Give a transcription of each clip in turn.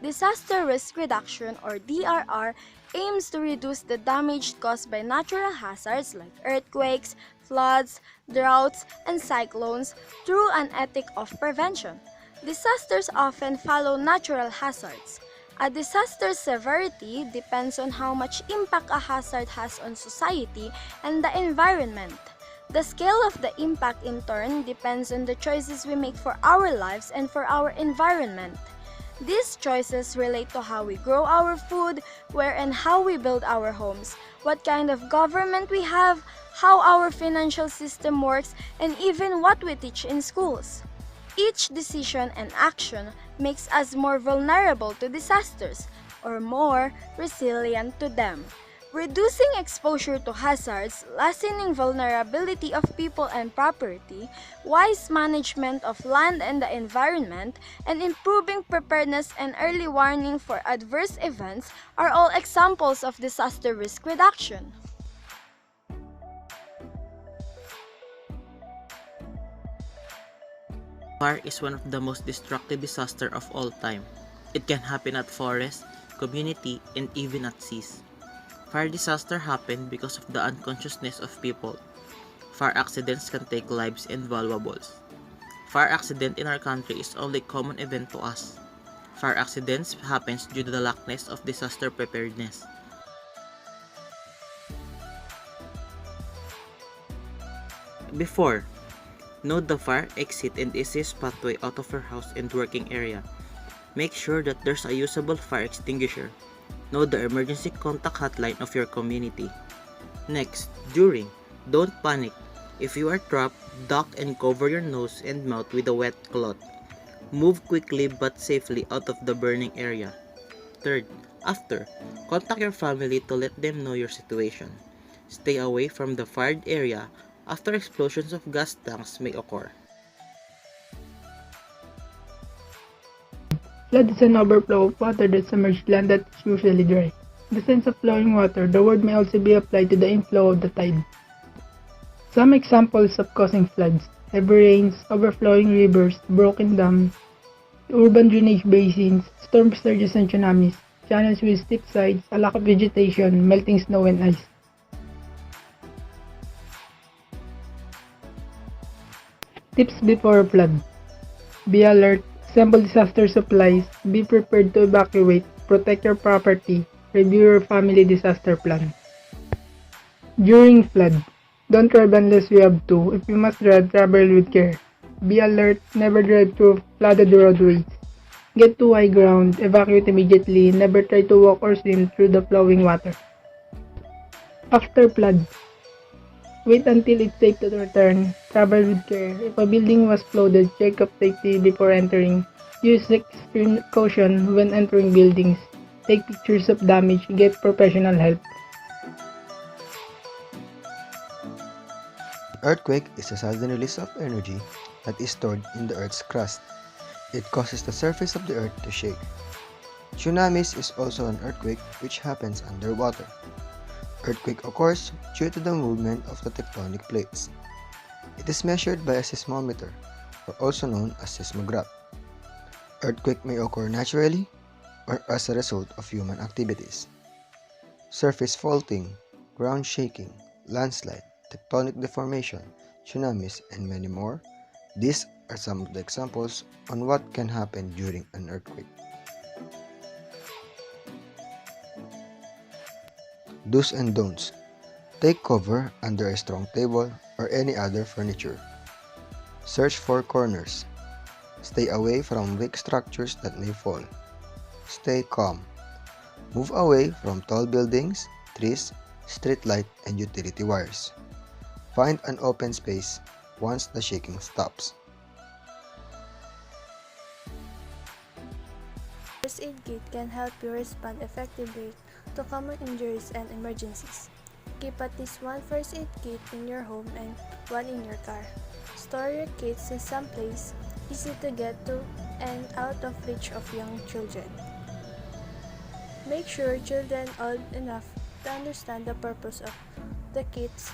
Disaster risk reduction or DRR aims to reduce the damage caused by natural hazards like earthquakes, floods, droughts, and cyclones through an ethic of prevention. Disasters often follow natural hazards. A disaster's severity depends on how much impact a hazard has on society and the environment. The scale of the impact in turn depends on the choices we make for our lives and for our environment. These choices relate to how we grow our food, where and how we build our homes, what kind of government we have, how our financial system works, and even what we teach in schools. Each decision and action makes us more vulnerable to disasters or more resilient to them. Reducing exposure to hazards, lessening vulnerability of people and property, wise management of land and the environment, and improving preparedness and early warning for adverse events are all examples of disaster risk reduction. Fire is one of the most destructive disasters of all time. It can happen at forests, community, and even at seas. Fire disasters happen because of the unconsciousness of people. Fire accidents can take lives and valuables. Fire accident in our country is only a common event to us. Fire accidents happens due to the lackness of disaster preparedness. Before, know the fire exit and easiest pathway out of your house and working area. Make sure that there's a usable fire extinguisher. Know the emergency contact hotline of your community. Next, during, don't panic. If you are trapped, duck and cover your nose and mouth with a wet cloth. Move quickly but safely out of the burning area. Third, after, contact your family to let them know your situation. Stay away from the fired area after explosions of gas tanks may occur. Flood is an overflow of water that submerges land that is usually dry. In the sense of flowing water, the word may also be applied to the inflow of the tide. Some examples of causing floods: heavy rains, overflowing rivers, broken dams, urban drainage basins, storm surges and tsunamis, channels with steep sides, a lack of vegetation, melting snow and ice. Tips before a flood: be alert, assemble disaster supplies, be prepared to evacuate, protect your property, review your family disaster plan. During flood, don't drive unless you have to. If you must drive, travel with care. Be alert, never drive through flooded roadways. Get to high ground, evacuate immediately, never try to walk or swim through the flowing water. After flood, wait until it's safe to return. Travel with care. If a building was flooded, check up safety before entering. Use extreme caution when entering buildings. Take pictures of damage. Get professional help. Earthquake is a sudden release of energy that is stored in the Earth's crust. It causes the surface of the Earth to shake. Tsunamis is also an earthquake which happens underwater. Earthquake occurs due to the movement of the tectonic plates. It is measured by a seismometer, or also known as seismograph. Earthquake may occur naturally or as a result of human activities. Surface faulting, ground shaking, landslide, tectonic deformation, tsunamis, and many more. These are some of the examples on what can happen during an earthquake. Do's and don'ts. Take cover under a strong table or any other furniture. Search for corners. Stay away from weak structures that may fall. Stay calm. Move away from tall buildings, trees, street light, and utility wires. Find an open space once the shaking stops. First aid kit can help you respond effectively to common injuries and emergencies. Keep at least one first aid kit in your home and one in your car. Store your kits in some place easy to get to and out of reach of young children. Make sure children old enough to understand the purpose of the kits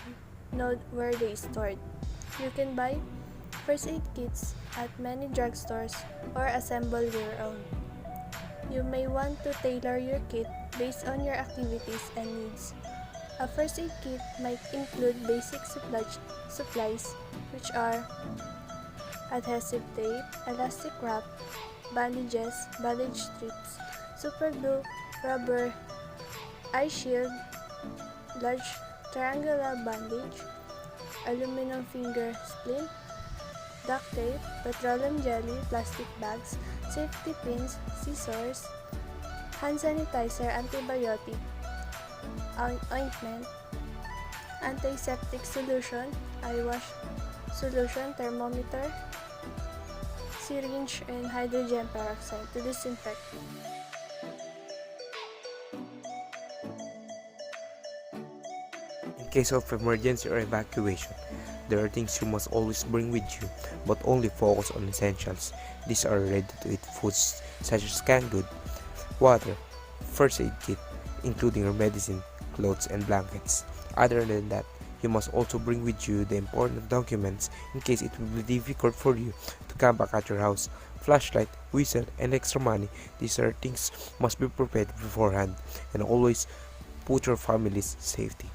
know where they stored. You can buy first aid kits at many drugstores or assemble your own. You may want to tailor your kit based on your activities and needs. A first aid kit might include basic supplies, which are adhesive tape, elastic wrap, bandages, bandage strips, super glue, rubber, eye shield, large triangular bandage, aluminum finger splint, duct tape, petroleum jelly, plastic bags, safety pins, scissors, hand sanitizer, antibiotic, ointment, antiseptic solution, eye wash solution, thermometer, syringe, and hydrogen peroxide to disinfect. In case of emergency or evacuation, there are things you must always bring with you, but only focus on essentials. These are ready-to-eat foods such as canned goods, water, first aid kit, including your medicine, clothes, and blankets. Other than that, you must also bring with you the important documents in case it will be difficult for you to come back at your house. Flashlight, whistle, and extra money. These are things must be prepared beforehand, and always put your family's safety.